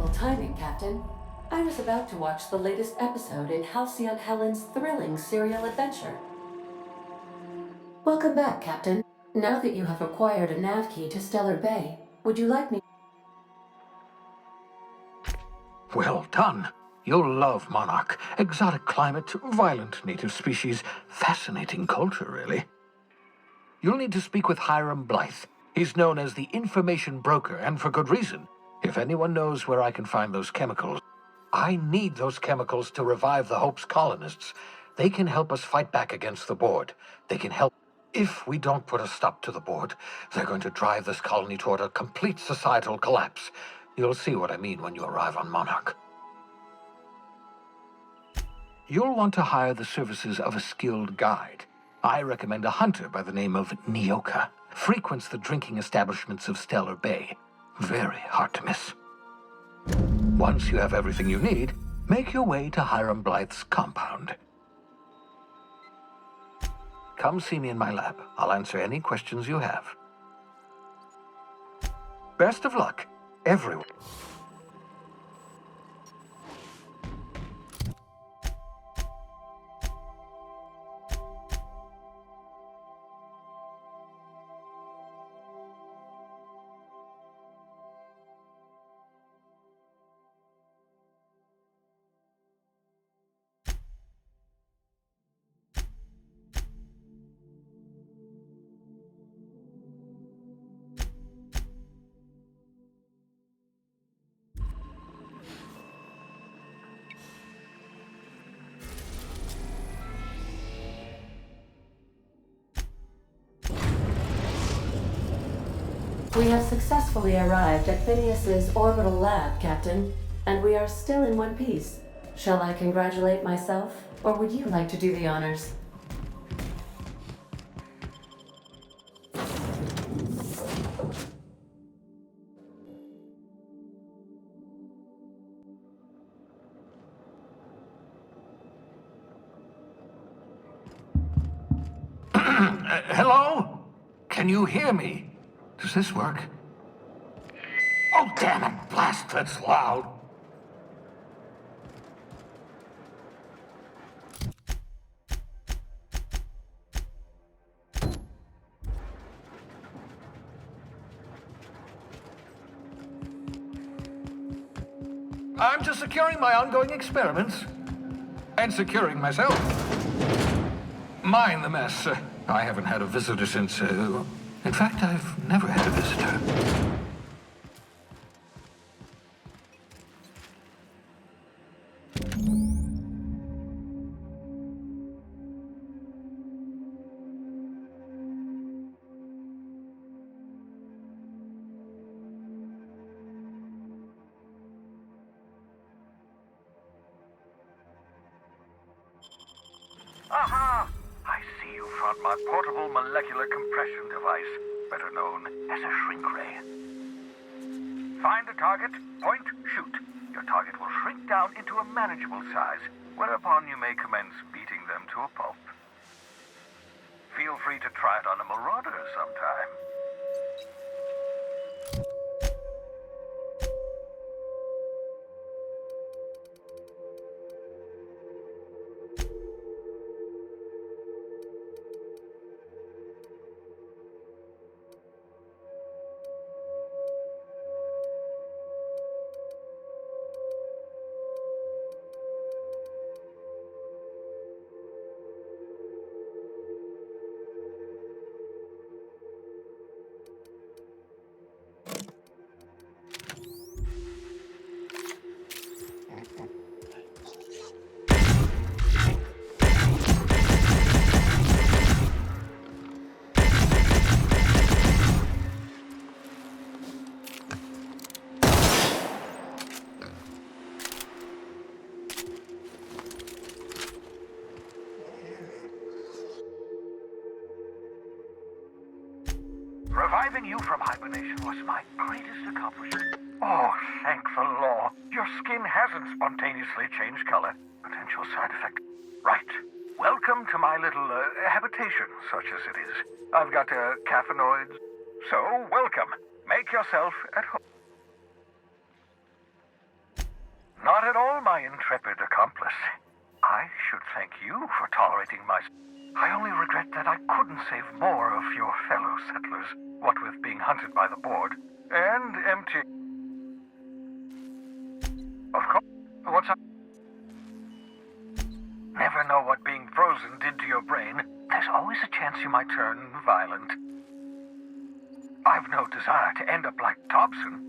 Wonderful timing, Captain. I was about to watch the latest episode in Halcyon Helen's thrilling serial adventure. Welcome back, Captain. Now that you have acquired a nav key to Stellar Bay, would you like me? Well done. You'll love Monarch. Exotic climate, violent native species, fascinating culture, really. You'll need to speak with Hiram Blythe. He's known as the information broker, and for good reason. If anyone knows where I can find those chemicals, I need those chemicals to revive the Hope's colonists. They can help us fight back against the Board. They can help. If we don't put a stop to the Board, they're going to drive this colony toward a complete societal collapse. You'll see what I mean when you arrive on Monarch. You'll want to hire the services of a skilled guide. I recommend a hunter by the name of Nyoka. Frequents the drinking establishments of Stellar Bay. Very hard to miss. Once you have everything you need, make your way to Hiram Blythe's compound. Come see me in my lab. I'll answer any questions you have. Best of luck, everyone. We have successfully arrived at Phineas's orbital lab, Captain, and we are still in one piece. Shall I congratulate myself, or would you like to do the honors? Hello? Can you hear me? Does this work? Oh, damn it! Blast, that's loud! I'm just securing my ongoing experiments. And securing myself. Mind the mess. I haven't had a visitor since, in fact, I've never had a visitor. Aha! I see you found my portable molecular compression device, better known as a shrink ray. Find a target, point, shoot. Your target will shrink down into a manageable size, whereupon you may commence beating them to a pulp. Feel free to try it on a marauder sometime. Reviving you from hibernation was my greatest accomplishment. Oh, thank the law. Your skin hasn't spontaneously changed color. Potential side effect. Right. Welcome to my little habitation, such as it is. I've got caffeinoids. So, welcome. Make yourself at home. Not at all, my intrepid accomplice. I should thank you for tolerating my... I only regret that I couldn't save more of your fellow settlers, what with being hunted by the board, and empty... Of course, what's up? Never know what being frozen did to your brain. There's always a chance you might turn violent. I've no desire to end up like Dobson.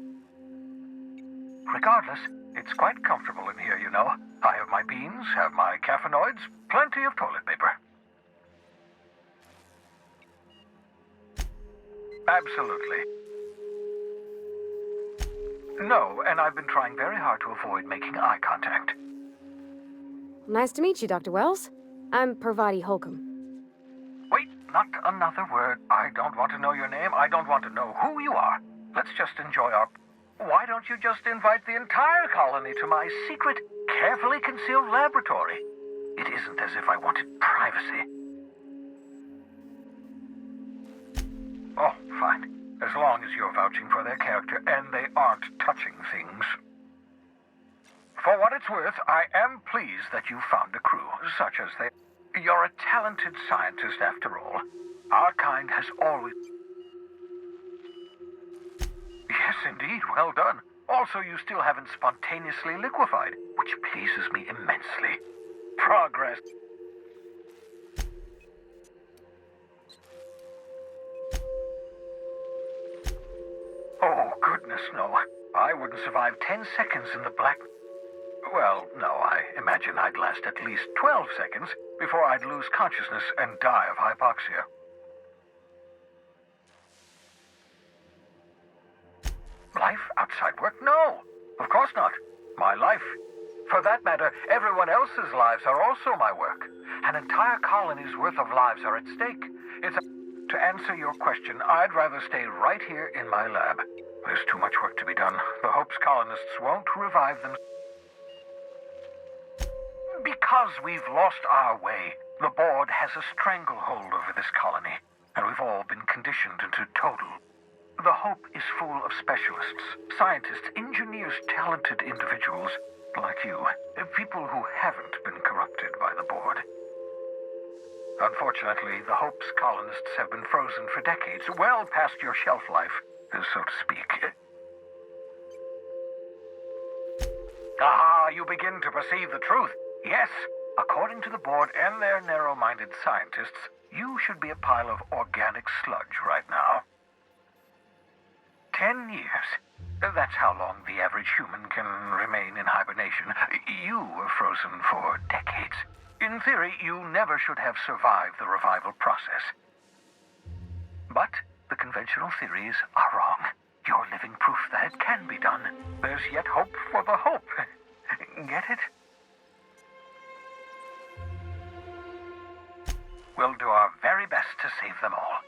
Regardless, it's quite comfortable in here, you know. I have my beans, have my caffeinoids, plenty of toilet paper. Absolutely. No, and I've been trying very hard to avoid making eye contact. Nice to meet you, Dr. Wells. I'm Parvati Holcomb. Wait, not another word. I don't want to know your name. I don't want to know who you are. Let's just enjoy our... Why don't you just invite the entire colony to my secret, carefully concealed laboratory? It isn't as if I wanted privacy. Oh, fine. As long as you're vouching for their character and they aren't touching things. For what it's worth, I am pleased that you found a crew, such as they... You're a talented scientist, after all. Our kind has always... Yes, indeed, well done. Also, you still haven't spontaneously liquefied, which pleases me immensely. Progress. Oh, goodness, no. I wouldn't survive 10 seconds in the black... Well, no, I imagine I'd last at least 12 seconds before I'd lose consciousness and die of hypoxia. Life outside work? No, of course not. My life. For that matter, everyone else's lives are also my work. An entire colony's worth of lives are at stake. To answer your question, I'd rather stay right here in my lab. There's too much work to be done. The Hope's colonists won't revive them. Because we've lost our way, the board has a stranglehold over this colony, and we've all been conditioned into total. The Hope is full of specialists, scientists, engineers, talented individuals like you, people who haven't been corrupted by the board. Unfortunately, the Hope's colonists have been frozen for decades, well past your shelf life, so to speak. Ah, you begin to perceive the truth. Yes, according to the board and their narrow-minded scientists, you should be a pile of organic sludge right now. 10 years. That's how long the average human can remain in hibernation. You were frozen for decades. In theory, you never should have survived the revival process. But the conventional theories are wrong. You're living proof that it can be done. There's yet hope for the Hope. Get it? We'll do our very best to save them all.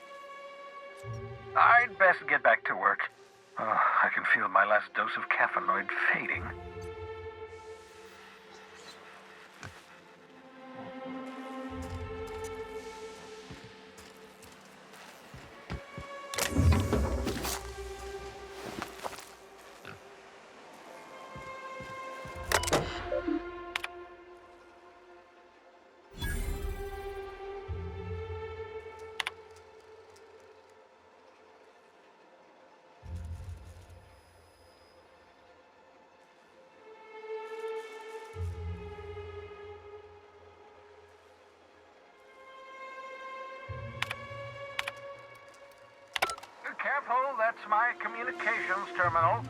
I'd best get back to work. I can feel my last dose of caffeinoid fading. Careful, that's my communications terminal.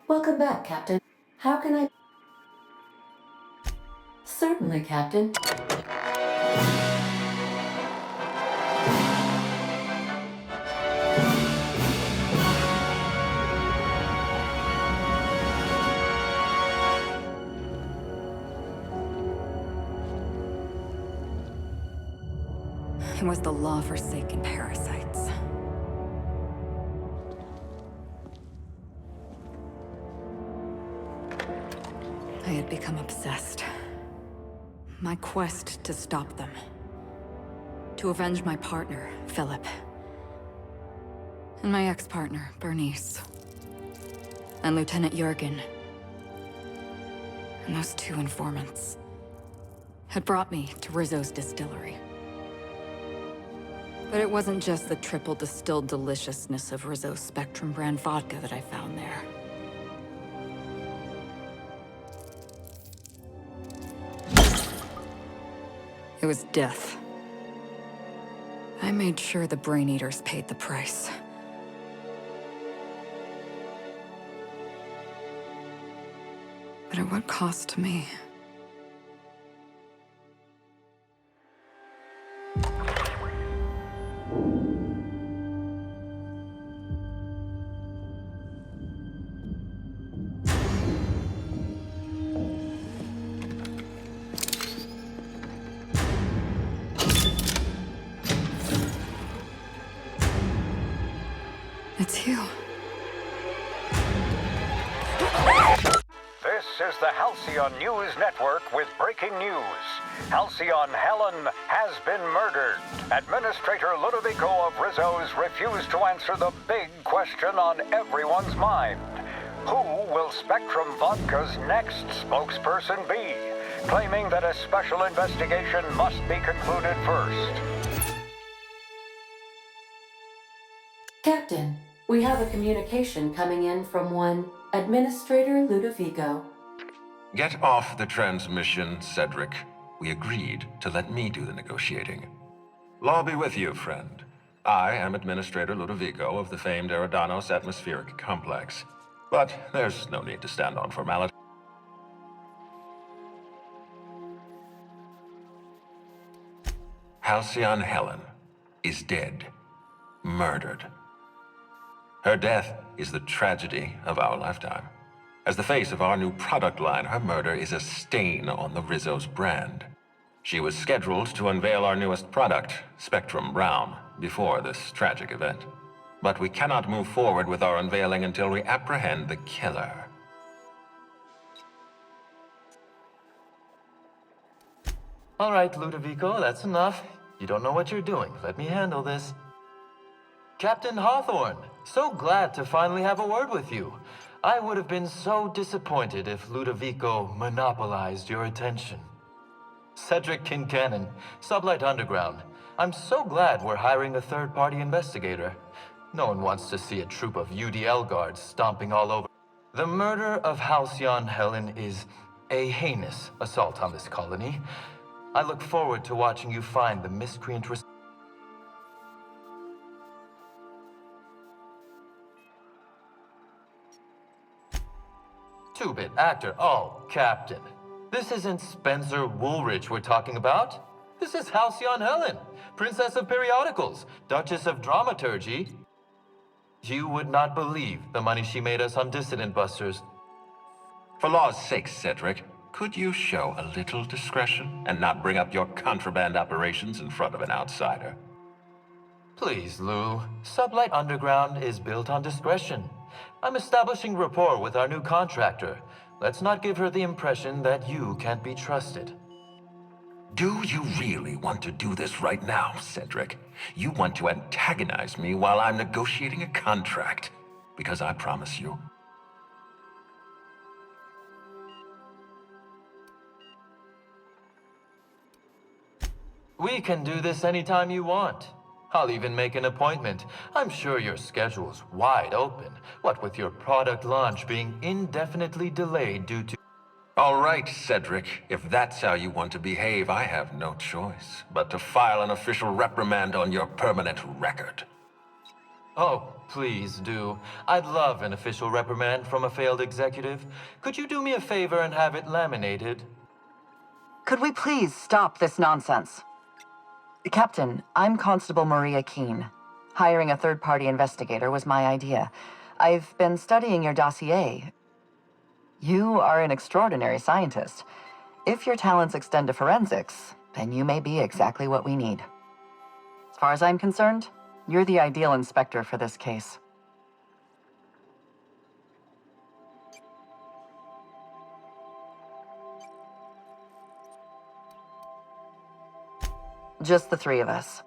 Welcome back, Captain. How can I... Certainly, Captain. It was the law-forsaken parasites. I had become obsessed. My quest to stop them. To avenge my partner, Philip. And my ex-partner, Bernice. And Lieutenant Jurgen. And those two informants had brought me to Rizzo's distillery. But it wasn't just the triple distilled deliciousness of Rizzo's Spectrum brand vodka that I found there. It was death. I made sure the Brain Eaters paid the price. But at what cost to me? It's you. This is the Halcyon News Network with breaking news. Halcyon Helen has been murdered. Administrator Ludovico of Rizzo's refused to answer the big question on everyone's mind. Who will Spectrum Vodka's next spokesperson be? Claiming that a special investigation must be concluded first. Captain, we have a communication coming in from one Administrator Ludovico. Get off the transmission, Cedric. We agreed to let me do the negotiating. Law be with you, friend. I am Administrator Ludovico of the famed Eridanos Atmospheric Complex. But there's no need to stand on formality. Halcyon Helen is dead. Murdered. Her death is the tragedy of our lifetime. As the face of our new product line, her murder is a stain on the Rizzo's brand. She was scheduled to unveil our newest product, Spectrum Brown, before this tragic event. But we cannot move forward with our unveiling until we apprehend the killer. All right, Ludovico, that's enough. You don't know what you're doing. Let me handle this. Captain Hawthorne, so glad to finally have a word with you. I would have been so disappointed if Ludovico monopolized your attention. Cedric Kincannon, Sublight Underground. I'm so glad we're hiring a third-party investigator. No one wants to see a troop of UDL guards stomping all over. The murder of Halcyon Helen is a heinous assault on this colony. I look forward to watching you find the miscreant. Two-bit actor. Oh, Captain. This isn't Spencer Woolrich we're talking about. This is Halcyon Helen, Princess of Periodicals, Duchess of Dramaturgy. You would not believe the money she made us on Dissident Busters. For law's sake, Cedric, could you show a little discretion and not bring up your contraband operations in front of an outsider? Please, Lou. Sublight Underground is built on discretion. I'm establishing rapport with our new contractor. Let's not give her the impression that you can't be trusted. Do you really want to do this right now, Cedric? You want to antagonize me while I'm negotiating a contract? Because I promise you, we can do this anytime you want. I'll even make an appointment. I'm sure your schedule's wide open. What with your product launch being indefinitely delayed due to... all right, Cedric, if that's how you want to behave, I have no choice but to file an official reprimand on your permanent record. Oh, please do. I'd love an official reprimand from a failed executive. Could you do me a favor and have it laminated? Could we please stop this nonsense? Captain, I'm Constable Maria Keene. Hiring a third-party investigator was my idea. I've been studying your dossier. You are an extraordinary scientist. If your talents extend to forensics, then you may be exactly what we need. As far as I'm concerned, you're the ideal inspector for this case. Just the three of us.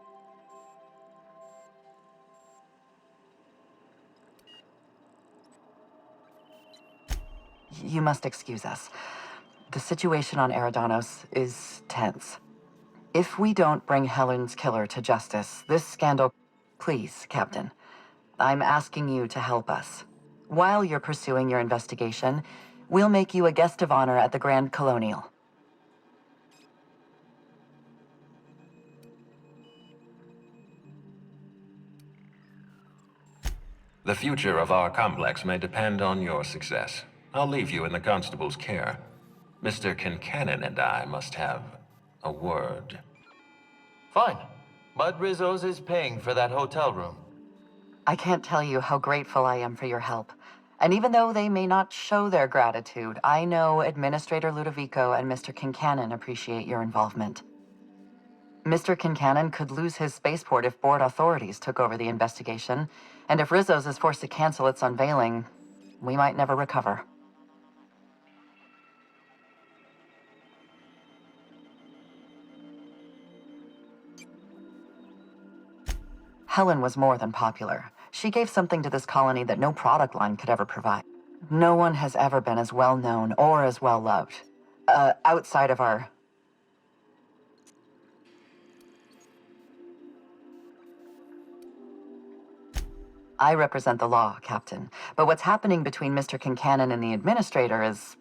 You must excuse us. The situation on Eridanos is tense. If we don't bring Helen's killer to justice, this scandal... Please, Captain. I'm asking you to help us. While you're pursuing your investigation, we'll make you a guest of honor at the Grand Colonial. The future of our complex may depend on your success. I'll leave you in the constable's care. Mr. Kincannon and I must have a word. Fine. But Rizzo's is paying for that hotel room. I can't tell you how grateful I am for your help. And even though they may not show their gratitude, I know Administrator Ludovico and Mr. Kincannon appreciate your involvement. Mr. Kincannon could lose his spaceport if board authorities took over the investigation, and if Rizzo's is forced to cancel its unveiling, we might never recover. Helen was more than popular. She gave something to this colony that no product line could ever provide. No one has ever been as well known or as well loved. Outside of our... I represent the law, Captain. But what's happening between Mr. Kincannon and the Administrator is...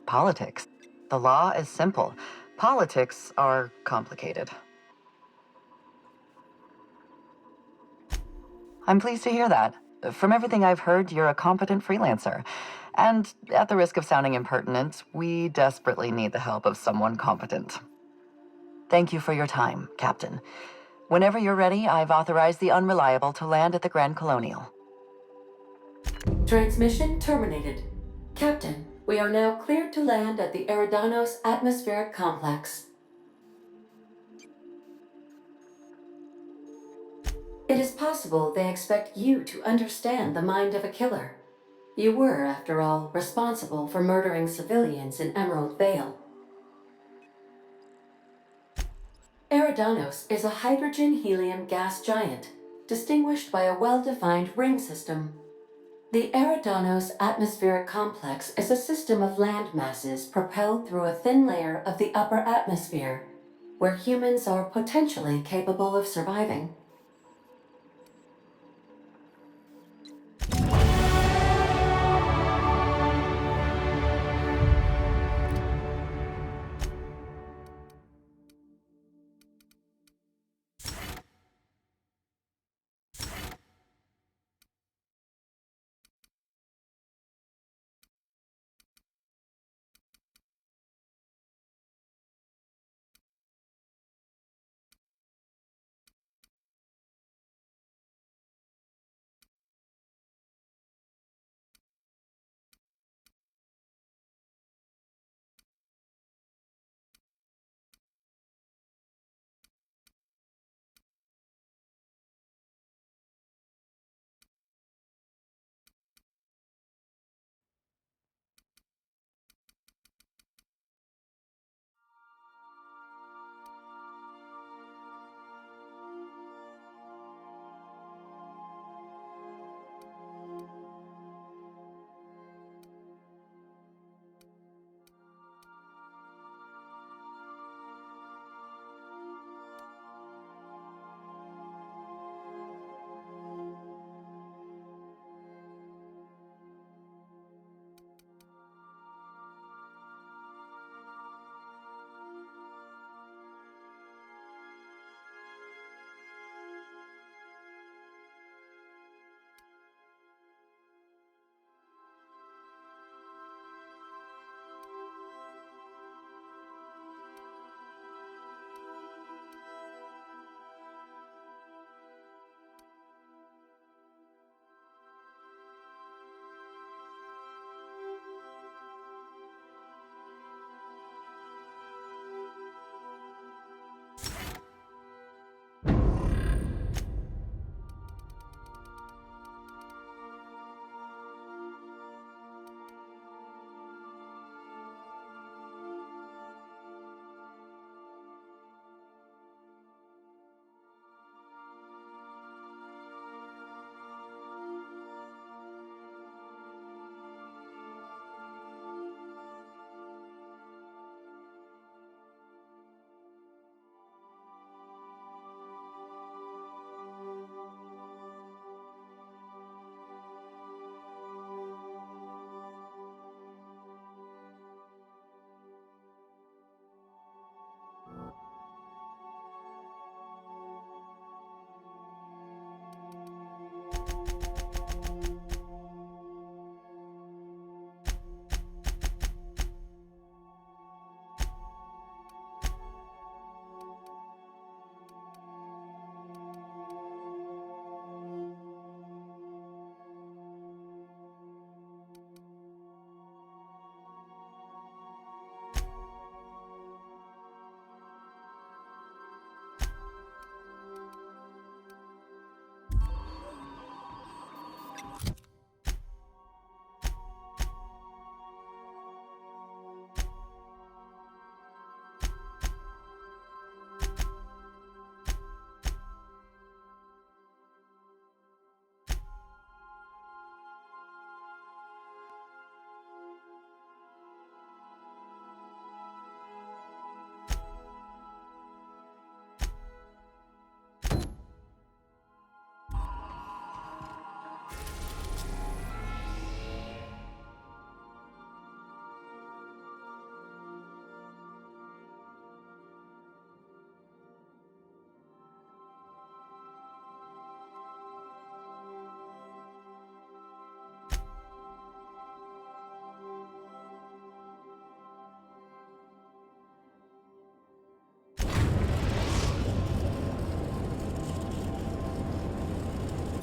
politics. The law is simple. Politics are complicated. I'm pleased to hear that. From everything I've heard, you're a competent freelancer. And at the risk of sounding impertinent, we desperately need the help of someone competent. Thank you for your time, Captain. Whenever you're ready, I've authorized the Unreliable to land at the Grand Colonial. Transmission terminated. Captain, we are now cleared to land at the Eridanos atmospheric complex. It is possible they expect you to understand the mind of a killer. You were, after all, responsible for murdering civilians in Emerald Vale. Eridanos is a hydrogen-helium gas giant, distinguished by a well-defined ring system. The Eridanos atmospheric complex is a system of land masses propelled through a thin layer of the upper atmosphere, where humans are potentially capable of surviving.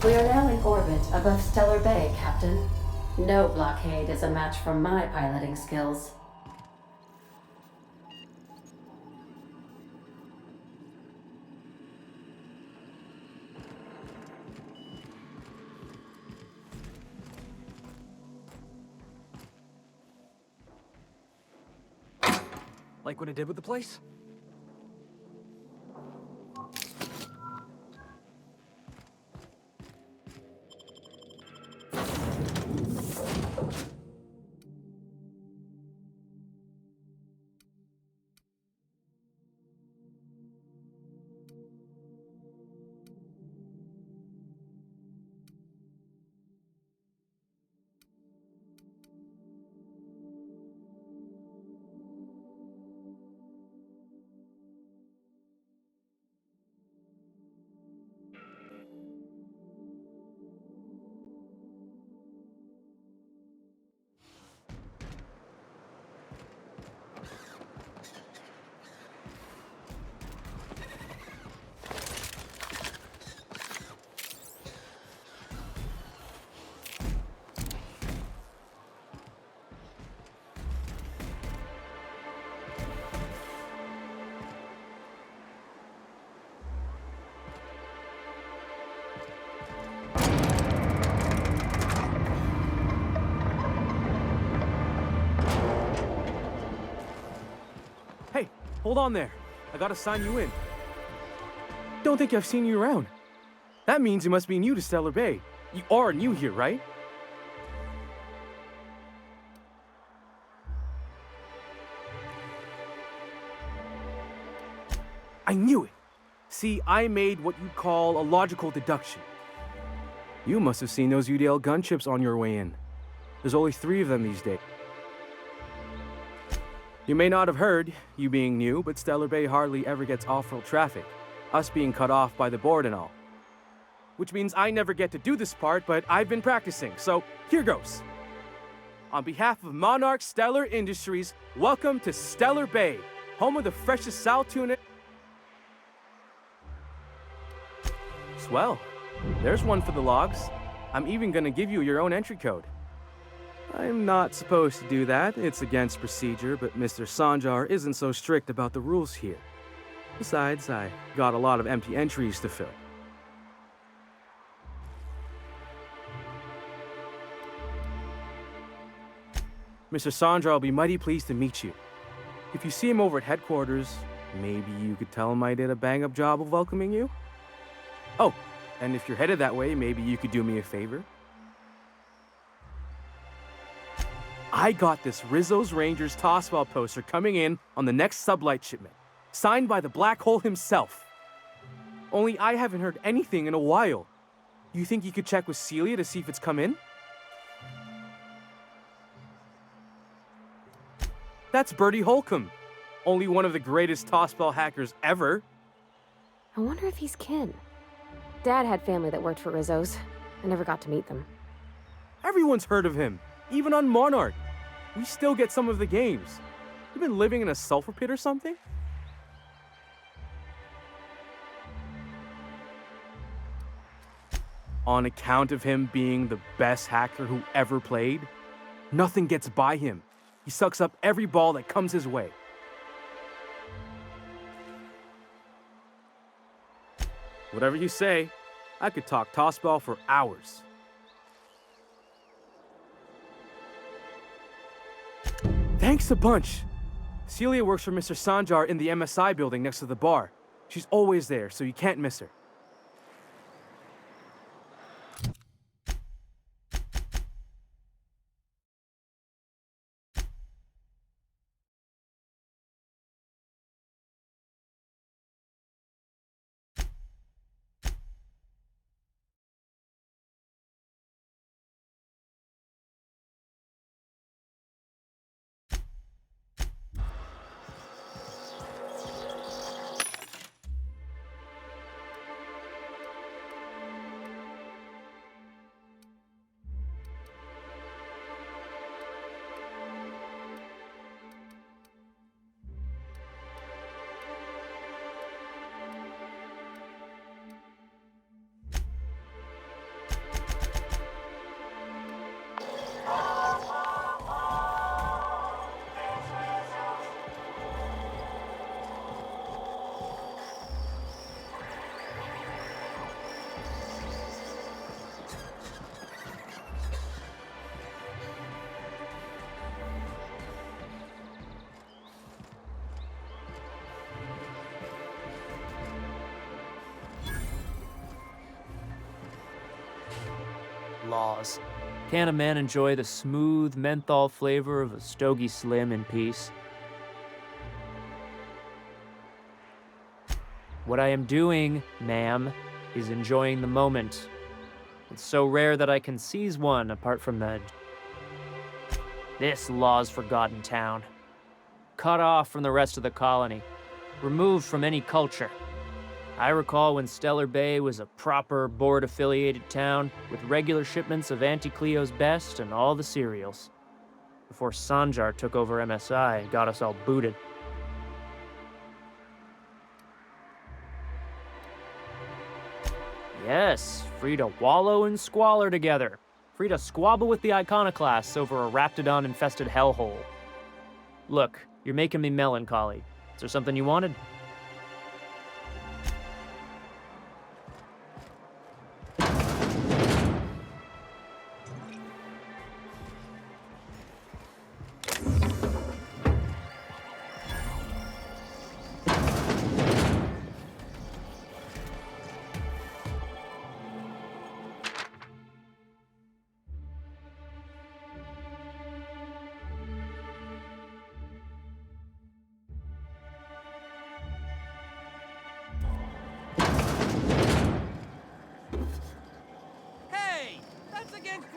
We are now in orbit above Stellar Bay, Captain. No blockade is a match for my piloting skills. Like what I did with the place? Hey, hold on there. I gotta sign you in. Don't think I've seen you around. That means you must be new to Stellar Bay. You are new here, right? I knew it. See, I made what you'd call a logical deduction. You must have seen those UDL gunships on your way in. There's only 3 of them these days. You may not have heard, you being new, but Stellar Bay hardly ever gets off-road traffic, us being cut off by the board and all. Which means I never get to do this part, but I've been practicing, so here goes. On behalf of MONARCH Stellar Industries, welcome to Stellar Bay, home of the freshest sal tuna. Swell. There's one for the logs. I'm even gonna give you your own entry code. I'm not supposed to do that. It's against procedure, but Mr. Sanjar isn't so strict about the rules here. Besides, I got a lot of empty entries to fill. Mr. Sanjar will be mighty pleased to meet you. If you see him over at headquarters, maybe you could tell him I did a bang-up job of welcoming you? Oh, and if you're headed that way, maybe you could do me a favor? I got this Rizzo's Rangers Tosswell poster coming in on the next sublight shipment, signed by the Black Hole himself. Only I haven't heard anything in a while. You think you could check with Celia to see if it's come in? That's Bertie Holcomb, only one of the greatest Tosswell hackers ever. I wonder if he's kin. Dad had family that worked for Rizzo's. I never got to meet them. Everyone's heard of him, even on Monarch. We still get some of the games. You been living in a sulfur pit or something? On account of him being the best hacker who ever played, nothing gets by him. He sucks up every ball that comes his way. Whatever you say, I could talk tossball for hours. Thanks a bunch. Celia works for Mr. Sanjar in the MSI building next to the bar. She's always there, so you can't miss her. Laws. Can a man enjoy the smooth menthol flavor of a Stogie Slim in peace? What I am doing, ma'am, is enjoying the moment. It's so rare that I can seize one apart from this law's forgotten town. Cut off from the rest of the colony. Removed from any culture. I recall when Stellar Bay was a proper board-affiliated town with regular shipments of Auntie Cleo's best and all the cereals. Before Sanjar took over MSI and got us all booted. Yes, free to wallow in squalor together. Free to squabble with the iconoclasts over a raptidon-infested hellhole. Look, you're making me melancholy. Is there something you wanted?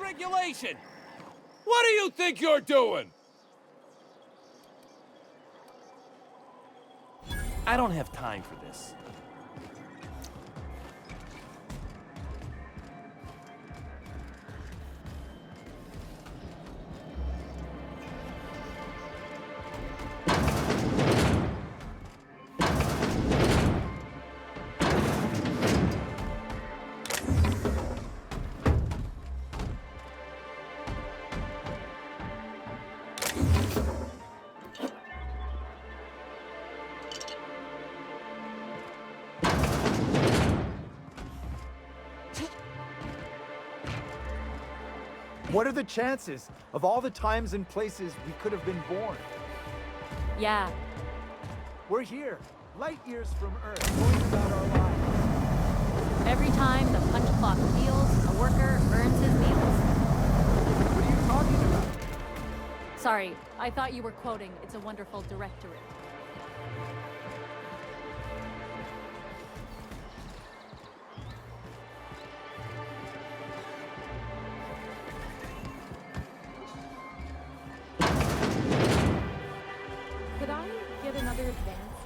Regulation! What do you think you're doing? I don't have time for this. What are the chances of all the times and places we could have been born? Yeah. We're here, light years from Earth, going about our lives. Every time the punch clock peals, a worker earns his meals. What are you talking about? Sorry, I thought you were quoting It's a Wonderful Directorate.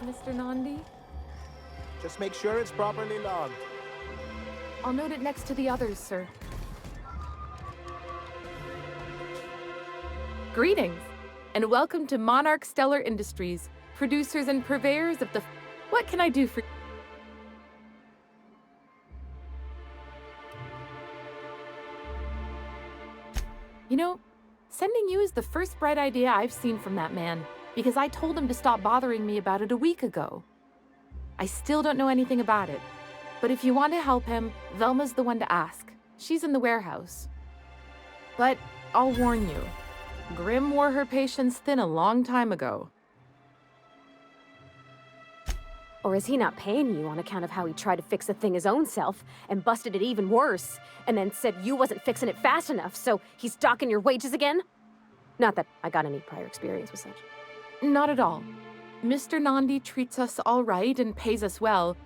Mr. Nandi? Just make sure it's properly logged. I'll note it next to the others, sir. Greetings, and welcome to Monarch Stellar Industries, producers and purveyors of the... What can I do for... You know, sending you is the first bright idea I've seen from that man. Because I told him to stop bothering me about it a week ago. I still don't know anything about it. But if you want to help him, Velma's the one to ask. She's in the warehouse. But I'll warn you, Grimm wore her patience thin a long time ago. Or is he not paying you on account of how he tried to fix the thing his own self and busted it even worse, and then said you wasn't fixing it fast enough, so he's docking your wages again? Not that I got any prior experience with such. Not at all. Mr. Nandi treats us all right and pays us well.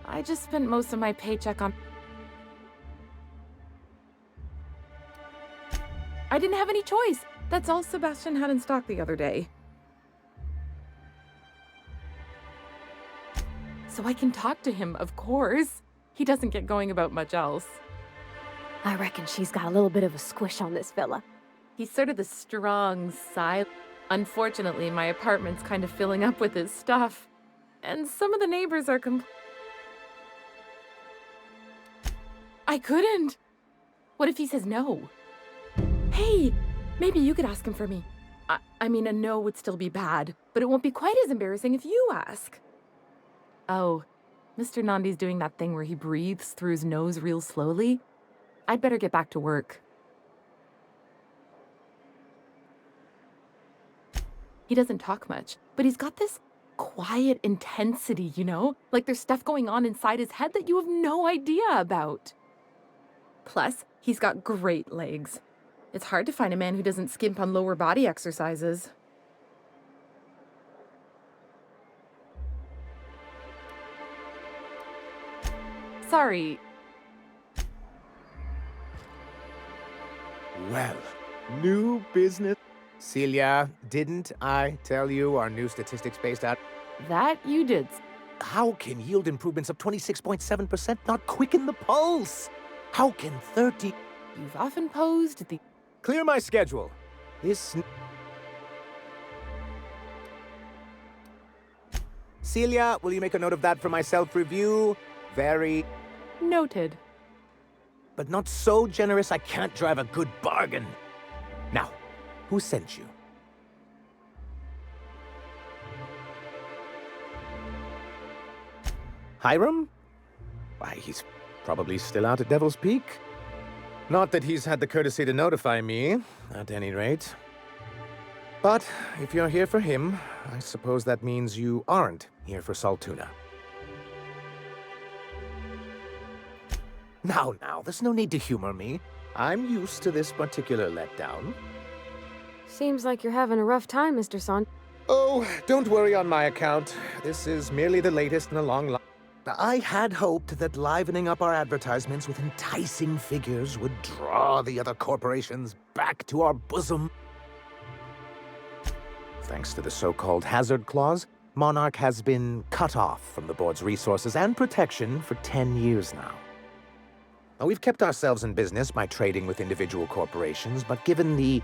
I just spent most of my paycheck on... I didn't have any choice. That's all Sebastian had in stock the other day. So I can talk to him, of course. He doesn't get going about much else. I reckon she's got a little bit of a squish on this fella. He's sort of the strong, silent... Unfortunately, my apartment's kind of filling up with his stuff. And some of the neighbors are I couldn't! What if he says no? Hey, maybe you could ask him for me. I mean, a no would still be bad, but it won't be quite as embarrassing if you ask. Oh, Mr. Nandi's doing that thing where he breathes through his nose real slowly. I'd better get back to work. He doesn't talk much, but he's got this quiet intensity, you know? Like there's stuff going on inside his head that you have no idea about. Plus, He's got great legs. It's hard to find a man who doesn't skimp on lower body exercises. Sorry. Well, new business. Celia, didn't I tell you our new statistics-based out? That you did. How can yield improvements of 26.7% not quicken the pulse? How can 30... You've often posed the... Clear my schedule. This... Celia, will you make a note of that for my self-review? Very... Noted. But not so generous I can't drive a good bargain. Now, who sent you? Hiram? Why, he's probably still out at Devil's Peak. Not that he's had the courtesy to notify me, at any rate. But if you're here for him, I suppose that means you aren't here for Saltuna. Now, there's no need to humor me. I'm used to this particular letdown. Seems like you're having a rough time, Mr. Son. Oh, don't worry on my account. This is merely the latest in a long line. I had hoped that livening up our advertisements with enticing figures would draw the other corporations back to our bosom. Thanks to the so-called hazard clause, Monarch has been cut off from the board's resources and protection for 10 years now. Now, we've kept ourselves in business by trading with individual corporations, but given the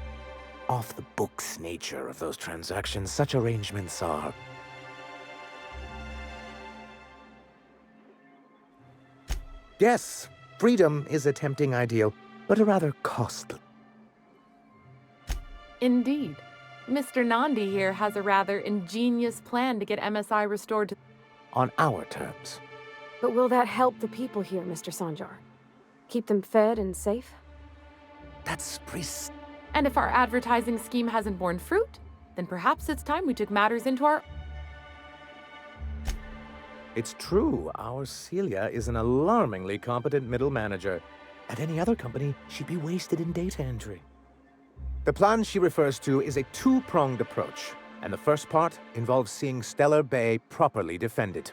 off-the-books nature of those transactions, such arrangements are... Yes, freedom is a tempting ideal, but a rather costly. Indeed. Mr. Nandi here has a rather ingenious plan to get MSI restored to... On our terms. But will that help the people here, Mr. Sanjar? Keep them fed and safe? That's And if our advertising scheme hasn't borne fruit, then perhaps it's time we took matters into our... It's true, our Celia is an alarmingly competent middle manager. At any other company, she'd be wasted in data entry. The plan she refers to is a two-pronged approach, and the first part involves seeing Stellar Bay properly defended.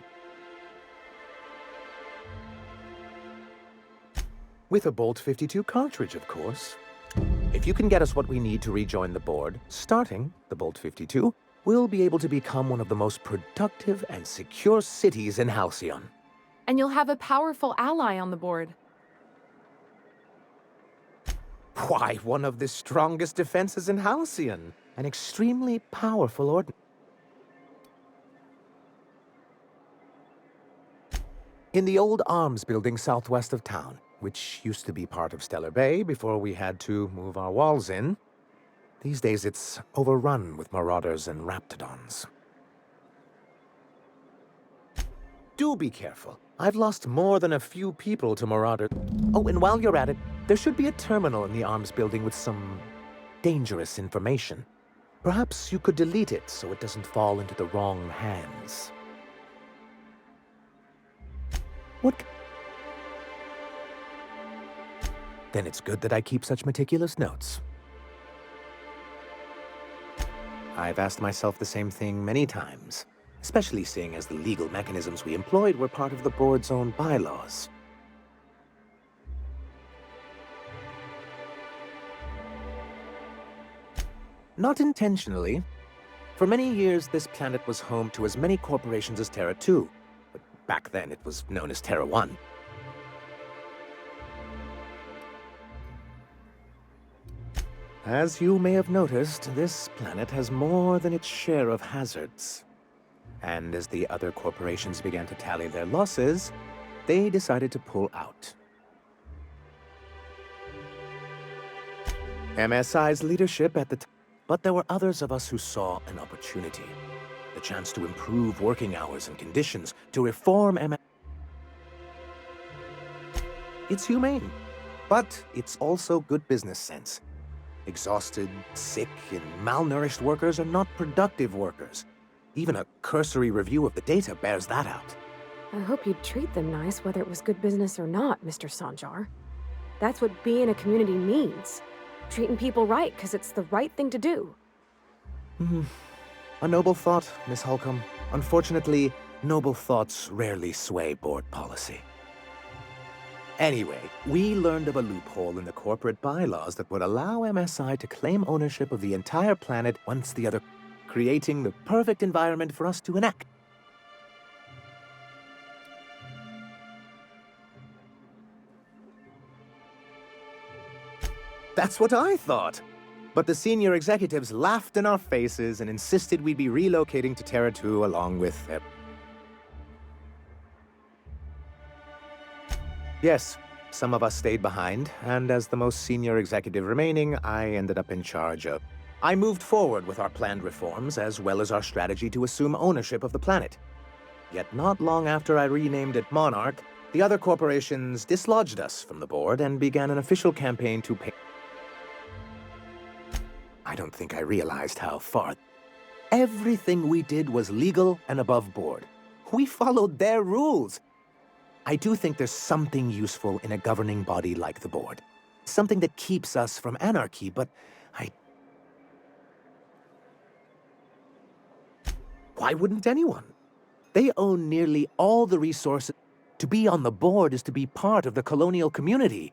With a Bolt 52 cartridge, of course. If you can get us what we need to rejoin the board, starting the Bolt 52, we'll be able to become one of the most productive and secure cities in Halcyon. And you'll have a powerful ally on the board. Why, one of the strongest defenses in Halcyon. An extremely powerful ordinance. In the old arms building southwest of town, which used to be part of Stellar Bay before we had to move our walls in, these days it's overrun with marauders and raptidons. Do be careful. I've lost more than a few people to marauders. Oh, and while you're at it, there should be a terminal in the arms building with some dangerous information. Perhaps you could delete it so it doesn't fall into the wrong hands. What? Then it's good that I keep such meticulous notes. I've asked myself the same thing many times, especially seeing as the legal mechanisms we employed were part of the board's own bylaws. Not intentionally. For many years, this planet was home to as many corporations as Terra 2, but back then it was known as Terra 1. As you may have noticed, this planet has more than its share of hazards. And as the other corporations began to tally their losses, they decided to pull out. MSI's leadership at the time, but there were others of us who saw an opportunity. The chance to improve working hours and conditions, to reform MSI. It's humane, but it's also good business sense. Exhausted, sick, and malnourished workers are not productive workers. Even a cursory review of the data bears that out. I hope you'd treat them nice, whether it was good business or not, Mr. Sanjar. That's what being a community means. Treating people right because it's the right thing to do. A noble thought, Miss Holcomb. Unfortunately, noble thoughts rarely sway board policy. Anyway, we learned of a loophole in the corporate bylaws that would allow MSI to claim ownership of the entire planet once the other, creating the perfect environment for us to enact. That's what I thought. But the senior executives laughed in our faces and insisted we'd be relocating to Terra 2 along with them. Yes, some of us stayed behind, and as the most senior executive remaining, I ended up in charge of. I moved forward with our planned reforms, as well as our strategy to assume ownership of the planet. Yet not long after I renamed it MONARCH, the other corporations dislodged us from the board and began an official campaign to pay. I don't think I realized how far. Everything we did was legal and above board. We followed their rules. I do think there's something useful in a governing body like the board. Something that keeps us from anarchy, but why wouldn't anyone? They own nearly all the resources. To be on the board is to be part of the colonial community.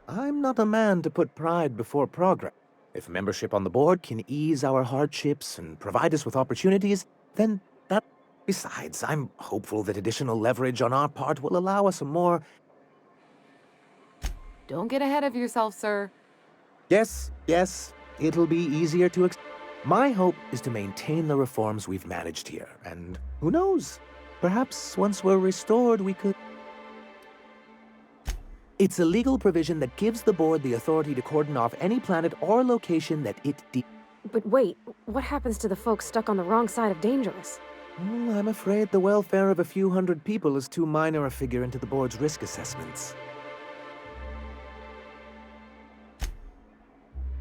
I'm not a man to put pride before progress. If membership on the board can ease our hardships and provide us with opportunities, then that... Besides, I'm hopeful that additional leverage on our part will allow us a more... Don't get ahead of yourself, sir. Yes, it'll be easier to... My hope is to maintain the reforms we've managed here, and who knows? Perhaps once we're restored, we could... It's a legal provision that gives the board the authority to cordon off any planet or location that it But wait, what happens to the folks stuck on the wrong side of dangerous? I'm afraid the welfare of a few hundred people is too minor a figure into the board's risk assessments.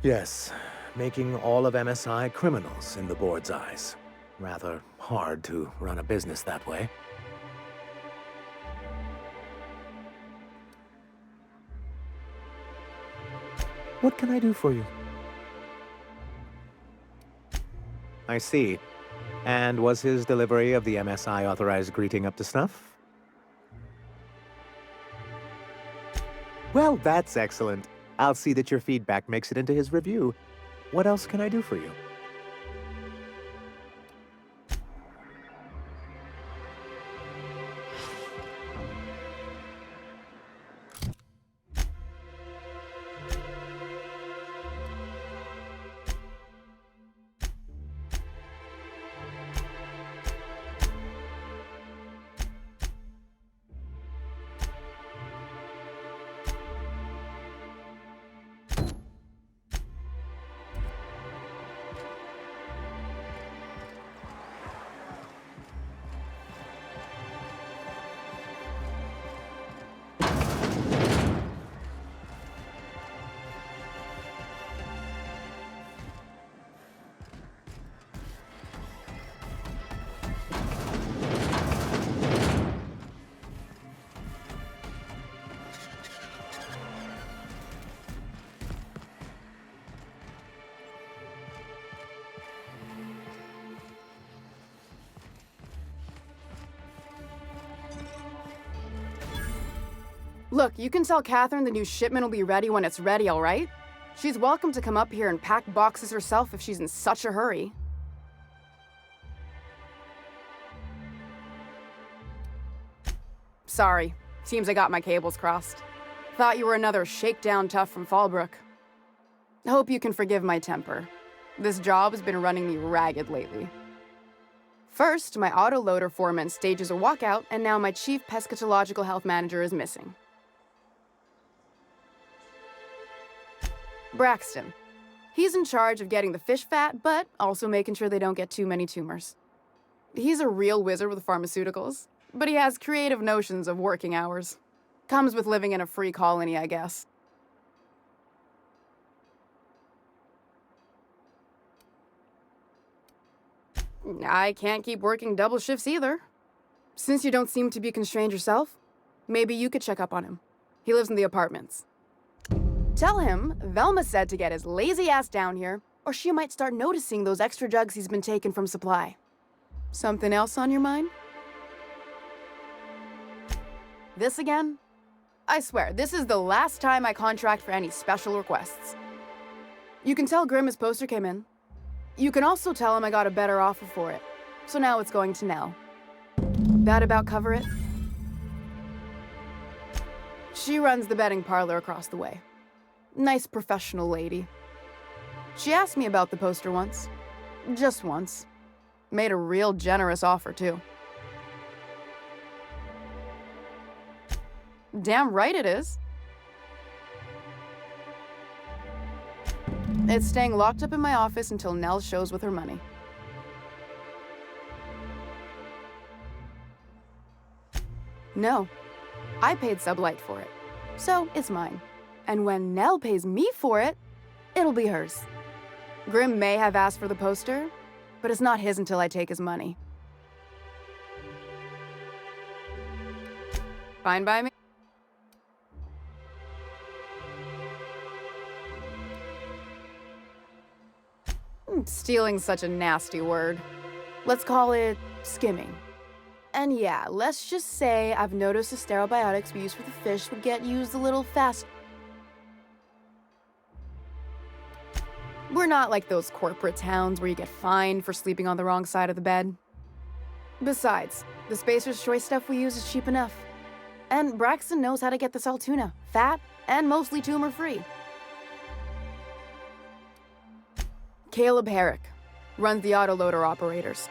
Yes, making all of MSI criminals in the board's eyes. Rather hard to run a business that way. What can I do for you? I see. And was his delivery of the MSI authorized greeting up to snuff? Well, that's excellent. I'll see that your feedback makes it into his review. What else can I do for you? Look, you can tell Catherine the new shipment will be ready when it's ready, all right? She's welcome to come up here and pack boxes herself if she's in such a hurry. Sorry. Seems I got my cables crossed. Thought you were another shakedown tough from Fallbrook. Hope you can forgive my temper. This job has been running me ragged lately. First, my autoloader foreman stages a walkout, and now my chief pescatological health manager is missing. Braxton. He's in charge of getting the fish fat, but also making sure they don't get too many tumors. He's a real wizard with pharmaceuticals, but he has creative notions of working hours. Comes with living in a free colony, I guess. I can't keep working double shifts either. Since you don't seem to be constrained yourself, Maybe you could check up on him. He lives in the apartments. Tell him Velma said to get his lazy ass down here, or she might start noticing those extra jugs he's been taking from supply. Something else on your mind? This again? I swear, this is the last time I contract for any special requests. You can tell Grimm his poster came in. You can also tell him I got a better offer for it. So now it's going to Nell. That about cover it? She runs the betting parlor across the way. Nice professional lady. She asked me about the poster once. Just once. Made a real generous offer, too. Damn right it is. It's staying locked up in my office until Nell shows with her money. No. I paid Sublight for it. So, it's mine. And when Nell pays me for it, it'll be hers. Grimm may have asked for the poster, but it's not his until I take his money. Fine by me? Stealing's such a nasty word. Let's call it skimming. And yeah, let's just say I've noticed the sterile biotics we use for the fish would get used a little fast. We're not like those corporate towns where you get fined for sleeping on the wrong side of the bed. Besides, the Spacer's Choice stuff we use is cheap enough. And Braxton knows how to get the Saltuna, fat and mostly tumor-free. Caleb Herrick runs the autoloader operators.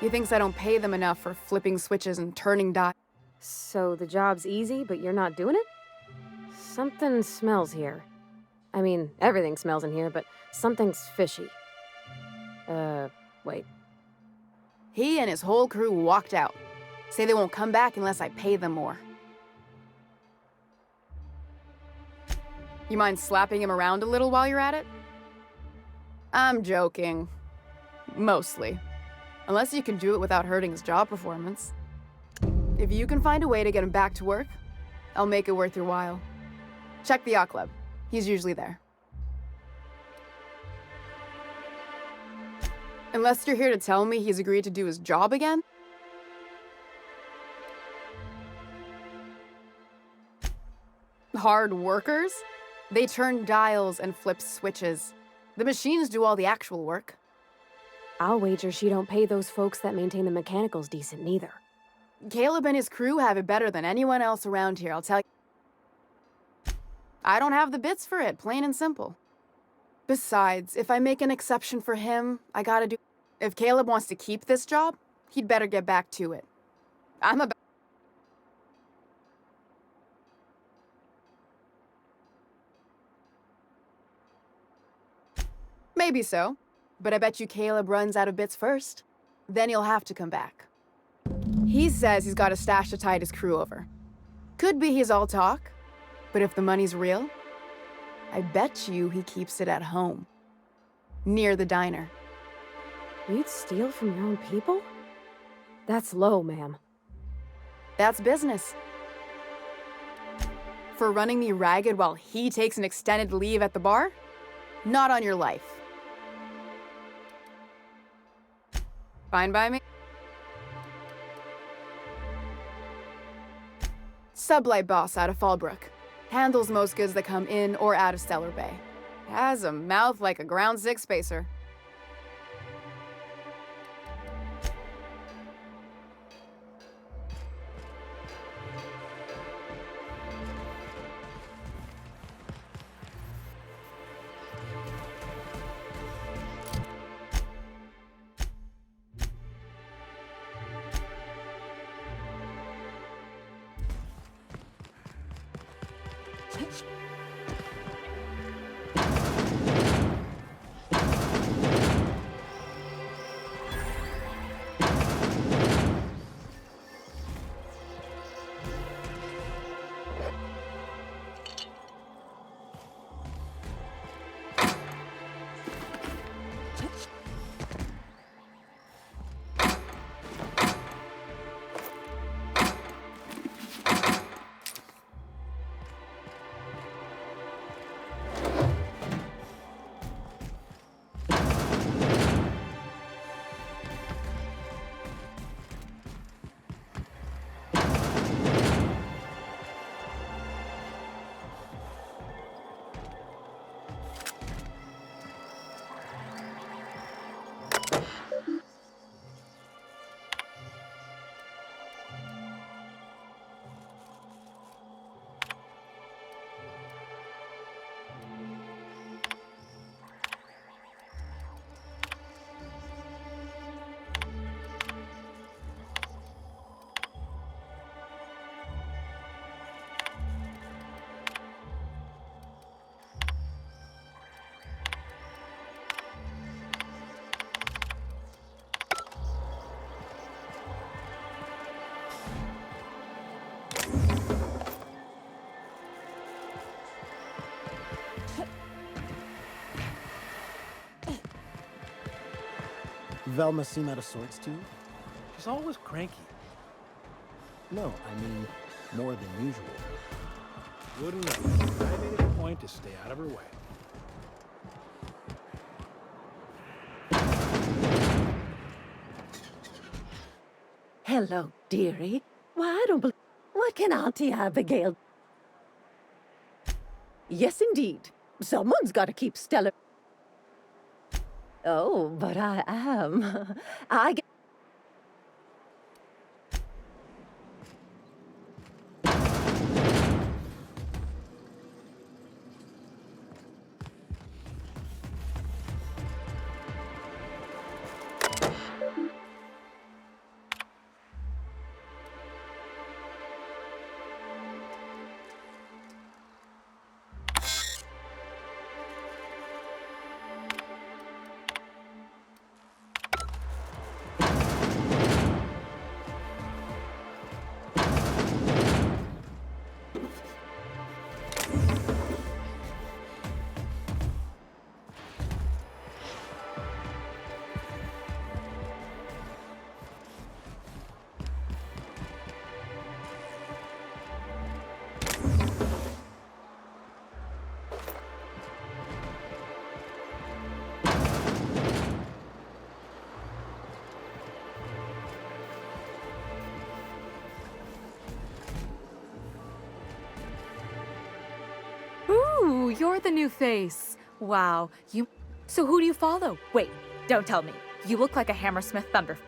He thinks I don't pay them enough for flipping switches and turning die. So the job's easy, but you're not doing it? Something smells here. I mean, everything smells in here, but something's fishy. Wait. He and his whole crew walked out. Say they won't come back unless I pay them more. You mind slapping him around a little while you're at it? I'm joking. Mostly. Unless you can do it without hurting his job performance. If you can find a way to get him back to work, I'll make it worth your while. Check the yacht club. He's usually there. Unless you're here to tell me he's agreed to do his job again? Hard workers? They turn dials and flip switches. The machines do all the actual work. I'll wager she don't pay those folks that maintain the mechanicals decent neither. Caleb and his crew have it better than anyone else around here, I'll tell you. I don't have the bits for it, plain and simple. Besides, if I make an exception for him, I gotta do... If Caleb wants to keep this job, he'd better get back to it. I'm about... Maybe so, but I bet you Caleb runs out of bits first. Then he'll have to come back. He says he's got a stash to tide his crew over. Could be he's all talk, but if the money's real, I bet you he keeps it at home. Near the diner. You'd steal from your own people? That's low, ma'am. That's business. For running me ragged while he takes an extended leave at the bar? Not on your life. Fine by me? Sublight boss out of Fallbrook. Handles most goods that come in or out of Stellar Bay. Has a mouth like a Ground 6 spacer. Velma seem out of sorts too? She's always cranky. No, I mean more than usual. Wouldn't know. I made it a point to stay out of her way. Hello, dearie. Why, I don't believe... What can Auntie Abigail... Yes, indeed. Someone's got to keep Stella... Oh, but I am. Ooh, you're the new face. Wow, you... So who do you follow? Wait, don't tell me. You look like a Hammersmith Thunder...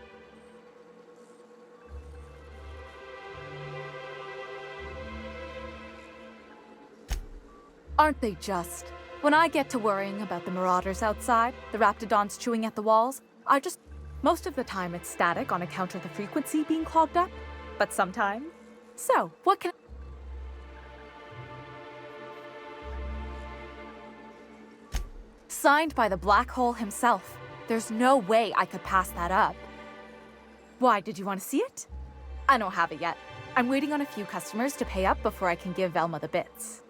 Aren't they just? When I get to worrying about the marauders outside, the raptidons chewing at the walls, I just... Most of the time it's static on account of the frequency being clogged up. But sometimes... So, what can... Signed by the black hole himself. There's no way I could pass that up. Why, did you want to see it? I don't have it yet. I'm waiting on a few customers to pay up before I can give Velma the bits.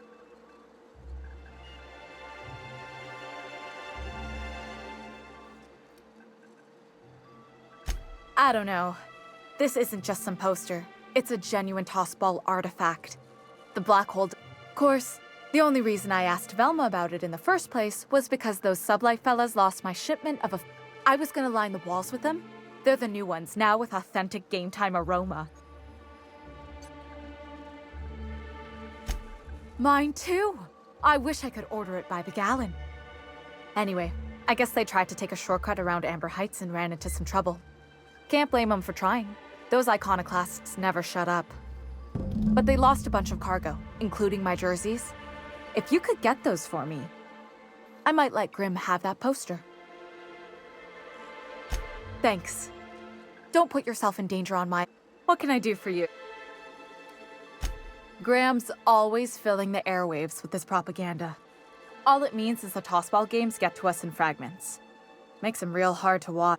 I don't know. This isn't just some poster. It's a genuine tossball artifact. The black hole... Of course, the only reason I asked Velma about it in the first place was because those sublight fellas lost my shipment of a... I was gonna line the walls with them. They're the new ones, now with authentic game time aroma. Mine too! I wish I could order it by the gallon. Anyway, I guess they tried to take a shortcut around Amber Heights and ran into some trouble. Can't blame them for trying. Those iconoclasts never shut up. But they lost a bunch of cargo, including my jerseys. If you could get those for me, I might let Grimm have that poster. Thanks. Don't put yourself in danger on my... What can I do for you? Graham's always filling the airwaves with this propaganda. All it means is the tossball games get to us in fragments. Makes them real hard to watch.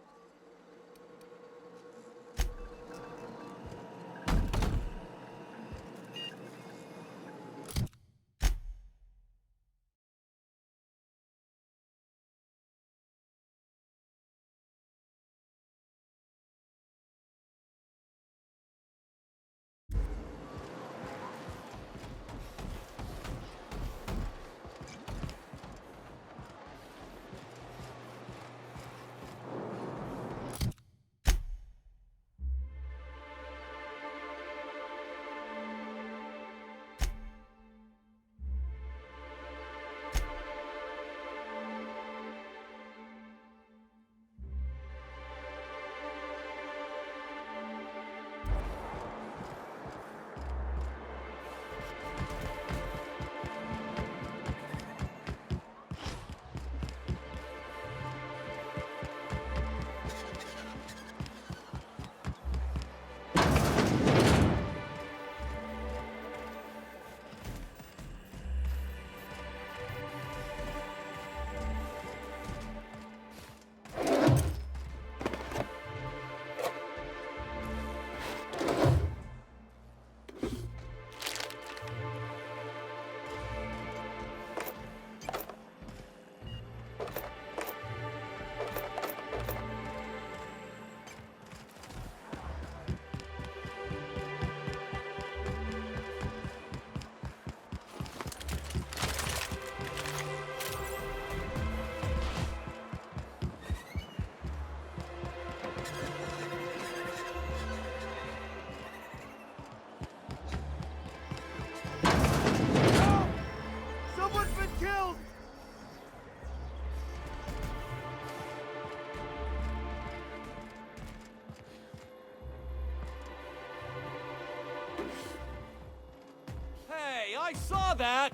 that!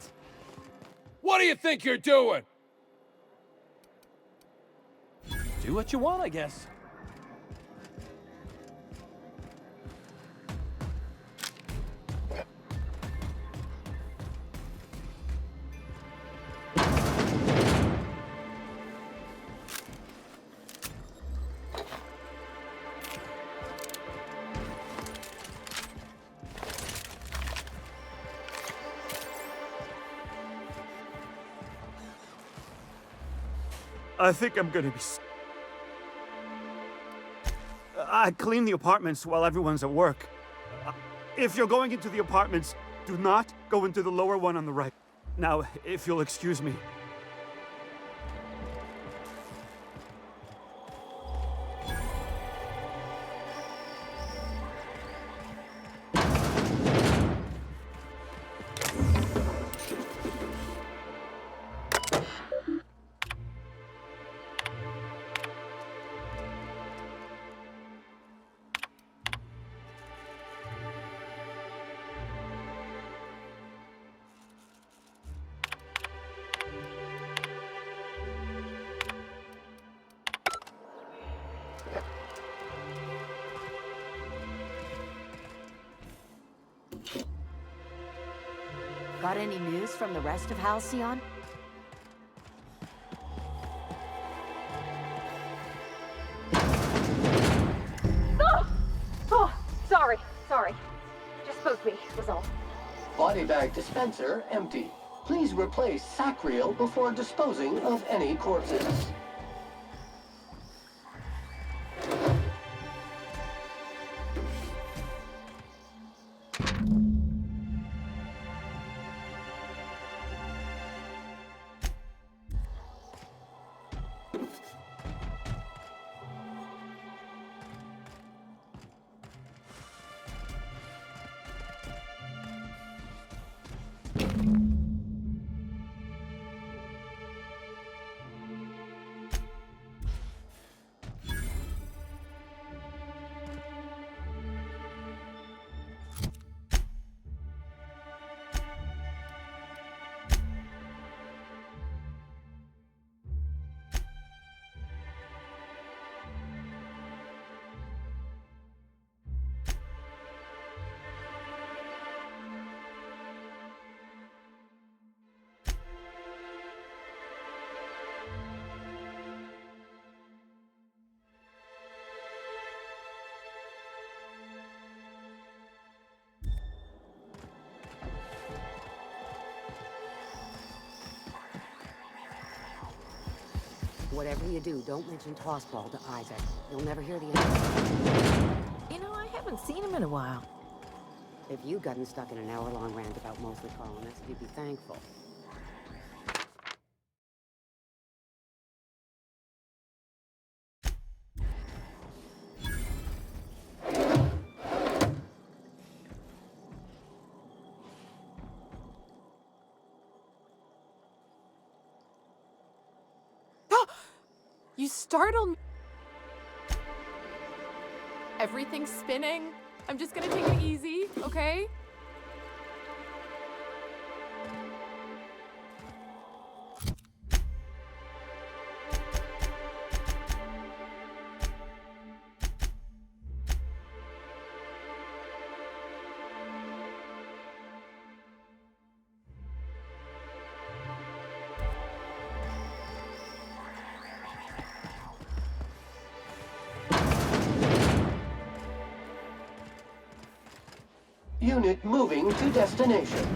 What do you think you're doing? Do what you want, I guess. I think I'm gonna be I clean the apartments while everyone's at work. If you're going into the apartments, do not go into the lower one on the right. Now, if you'll excuse me. Got any news from the rest of Halcyon? Oh, sorry. Just spoke me, was all. Body bag dispenser empty. Please replace sack reel before disposing of any corpses. Whatever you do, don't mention Tossball to Isaac. You'll never hear the end. You know, I haven't seen him in a while. If you'd gotten stuck in an hour-long rant about mostly colonists, you'd be thankful. You startled me. Everything's spinning. I'm just gonna take it easy, okay? Unit moving to destination.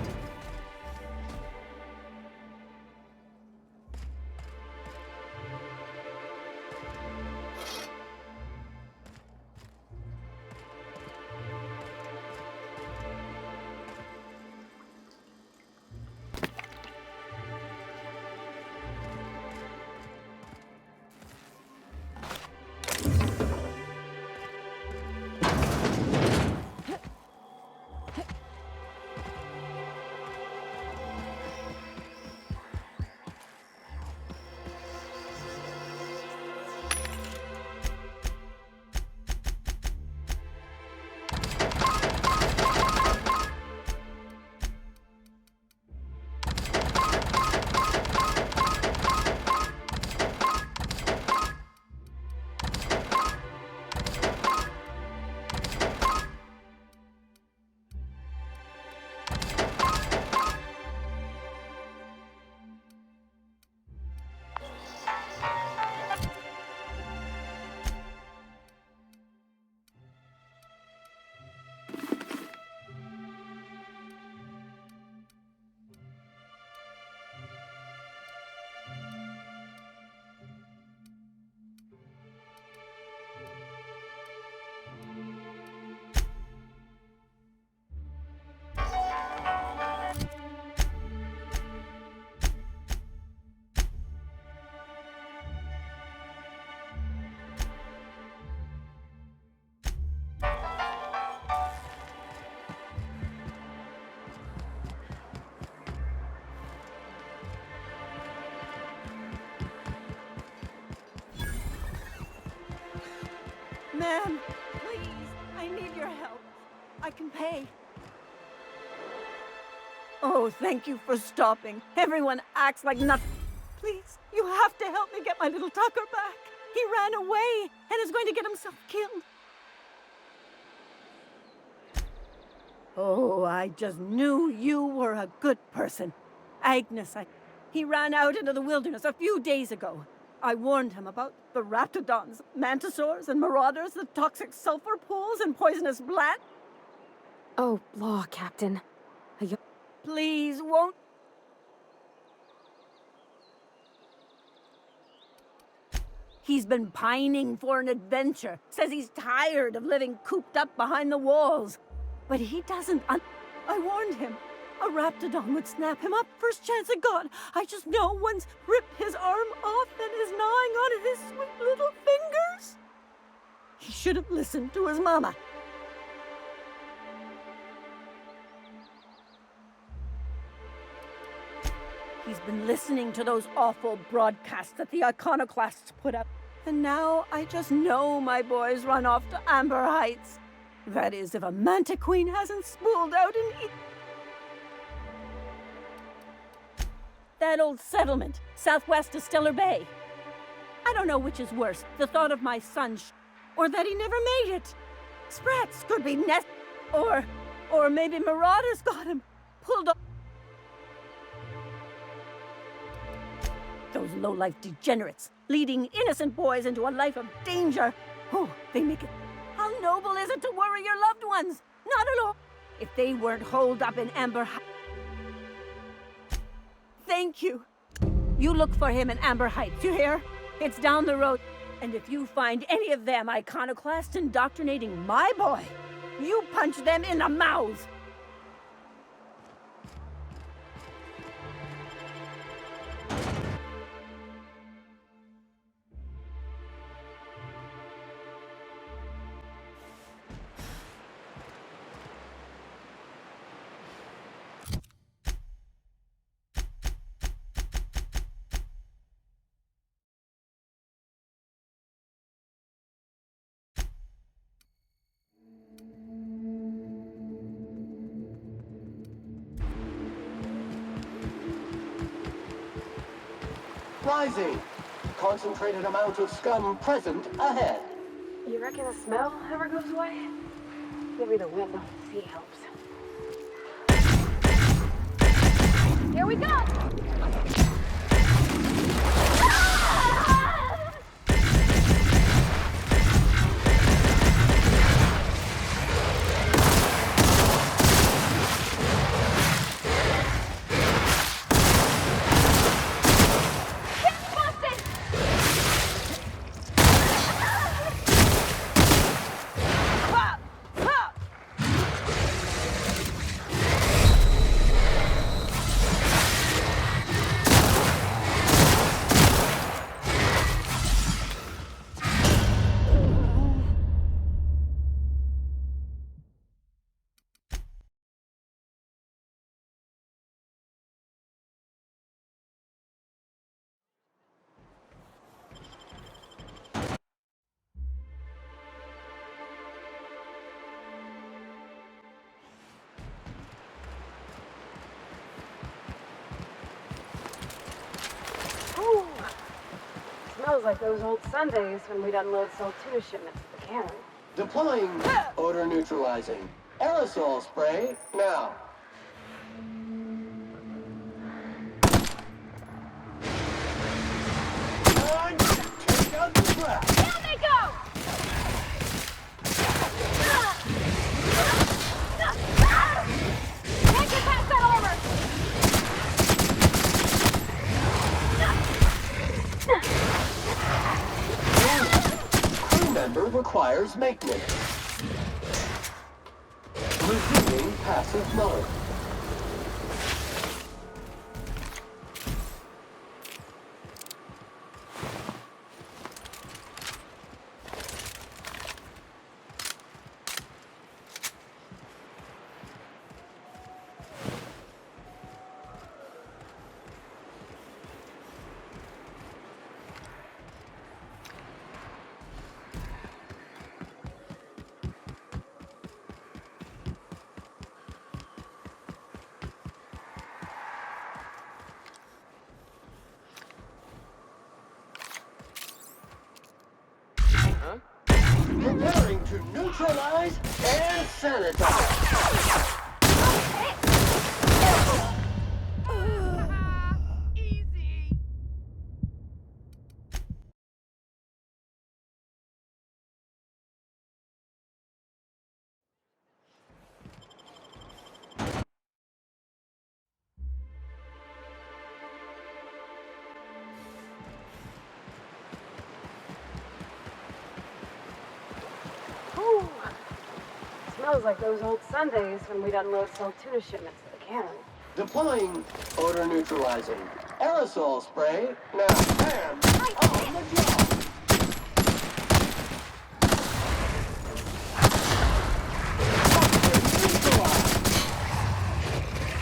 Ma'am, please, I need your help. I can pay. Oh, thank you for stopping. Everyone acts like nothing. Please, you have to help me get my little Tucker back. He ran away and is going to get himself killed. Oh, I just knew you were a good person. Agnes, he ran out into the wilderness a few days ago. I warned him about the raptidons, mantisaurs, and marauders, the toxic sulfur pools, and poisonous blat. Oh, law, Captain. Please, won't... He's been pining for an adventure. Says he's tired of living cooped up behind the walls. But he doesn't... I warned him. A raptidon would snap him up first chance it got. I just know one's ripped his arm off and is gnawing on his sweet little fingers. He should have listened to his mama. He's been listening to those awful broadcasts that the iconoclasts put up. And now I just know my boys run off to Amber Heights. That is, if a Manta Queen hasn't spooled out and that old settlement, southwest of Stellar Bay. I don't know which is worse, the thought of my son or that he never made it. Sprats could be or maybe marauders got him, pulled up. Those low-life degenerates, leading innocent boys into a life of danger. Oh, they make it. How noble is it to worry your loved ones? Not at all. If they weren't holed up in Amber Heights. Thank you. You look for him in Amber Heights, you hear? It's down the road. And if you find any of them iconoclasts indoctrinating my boy, you punch them in the mouth. Rising. Concentrated amount of scum present ahead. You reckon the smell ever goes away? Maybe the wind on the sea helps. Here we go! Smells like those old Sundays when we'd unload salt tuna shipments at the cannery. Deploying odor neutralizing. Aerosol spray now. And take out the trap. Down they go! Can't get past that armor! Crew member requires maintenance. Resuming passive mode. to neutralize and sanitize. Ooh. Smells like those old Sundays when we'd unload sell tuna shipments to the cannery. Deploying odor neutralizing aerosol spray. Now, bam, on the job.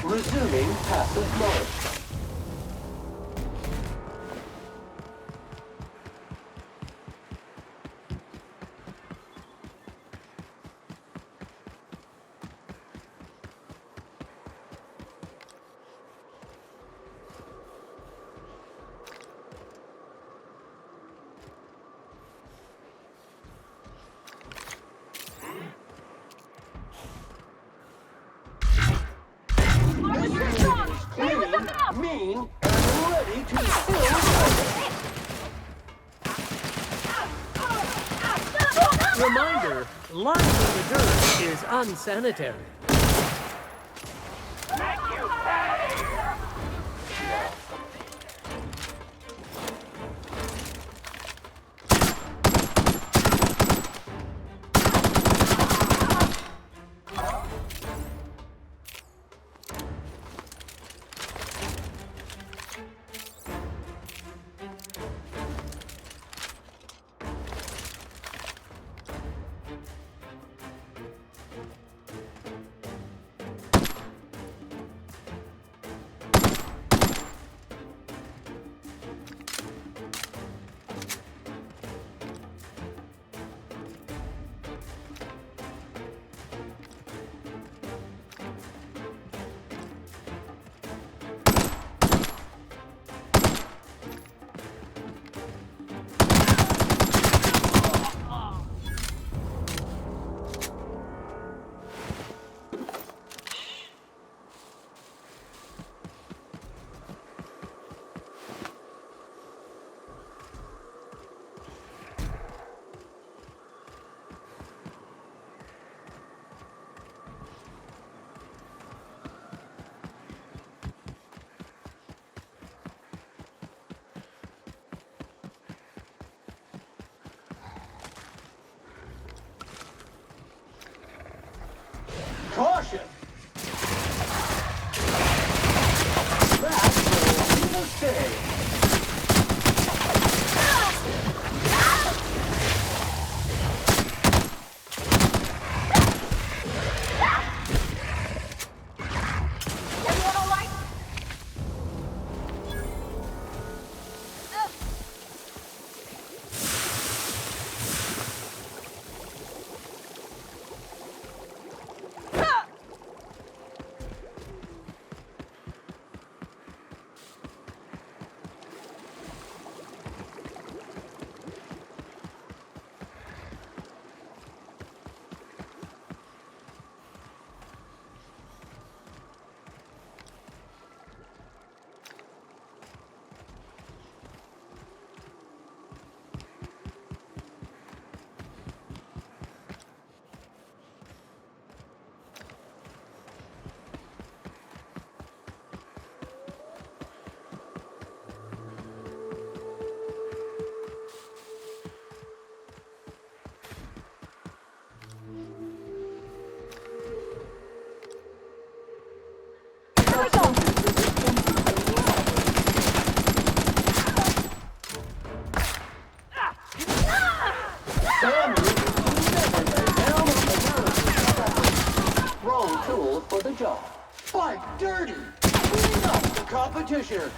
Resuming passive mode. Mean and ready to fill. Reminder, lying in the dirt is unsanitary. Caution! That will be a mistake. Wrong tool for the job. Fight dirty! Clean up the competition!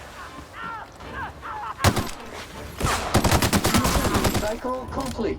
Cycle complete.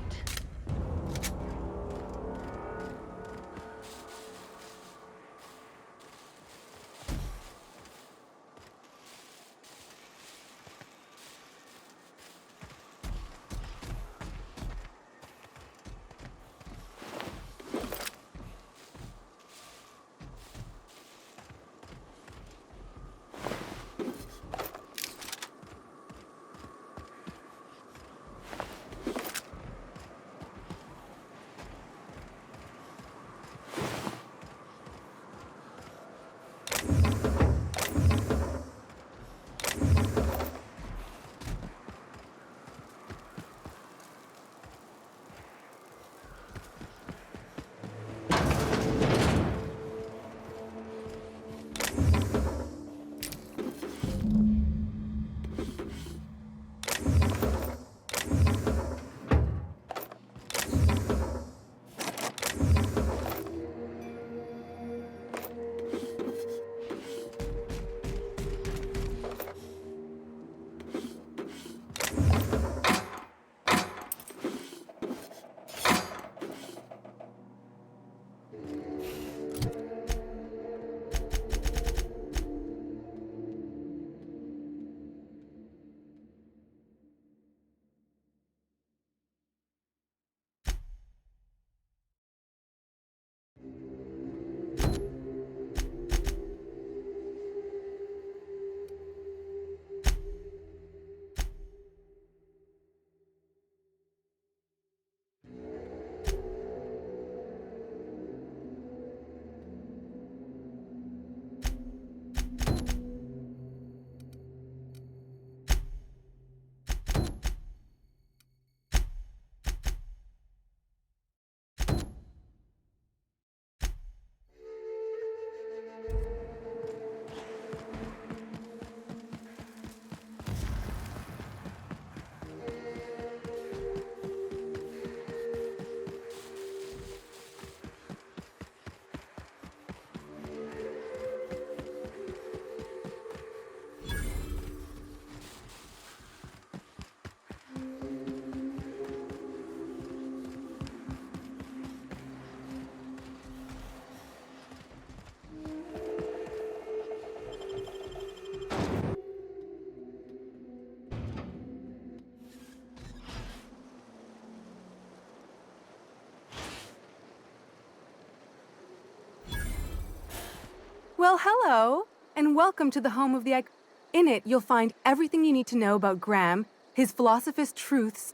Well, hello, and welcome to the home of the In it, you'll find everything you need to know about Graham, his philosophist truths.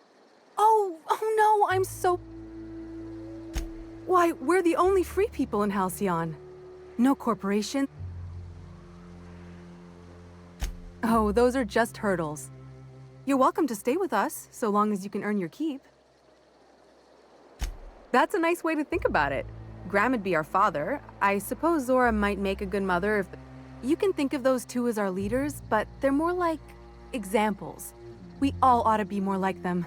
Oh no, I'm so... Why, we're the only free people in Halcyon. No corporation. Oh, those are just hurdles. You're welcome to stay with us, so long as you can earn your keep. That's a nice way to think about it. Graham would be our father. I suppose Zora might make a good mother if... You can think of those two as our leaders, but they're more like examples. We all ought to be more like them.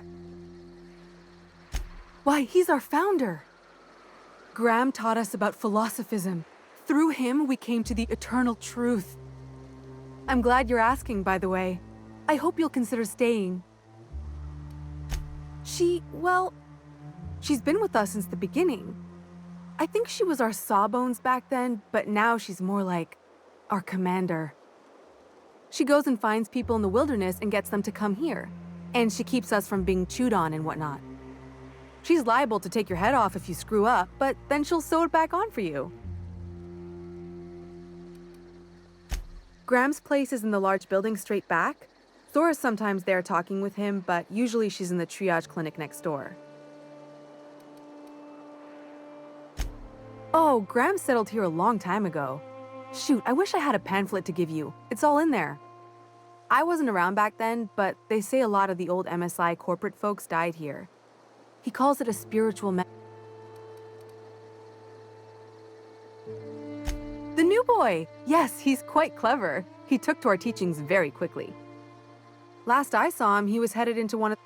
Why, he's our founder. Graham taught us about philosophism. Through him, we came to the eternal truth. I'm glad you're asking, by the way. I hope you'll consider staying. Well, she's been with us since the beginning. I think she was our sawbones back then, but now she's more like our commander. She goes and finds people in the wilderness and gets them to come here. And she keeps us from being chewed on and whatnot. She's liable to take your head off if you screw up, but then she'll sew it back on for you. Graham's place is in the large building straight back. Zora's sometimes there talking with him, but usually she's in the triage clinic next door. Oh, Graham settled here a long time ago. Shoot, I wish I had a pamphlet to give you. It's all in there. I wasn't around back then, but they say a lot of the old MSI corporate folks died here. He calls it a spiritual The new boy! Yes, he's quite clever. He took to our teachings very quickly. Last I saw him, he was headed into one of...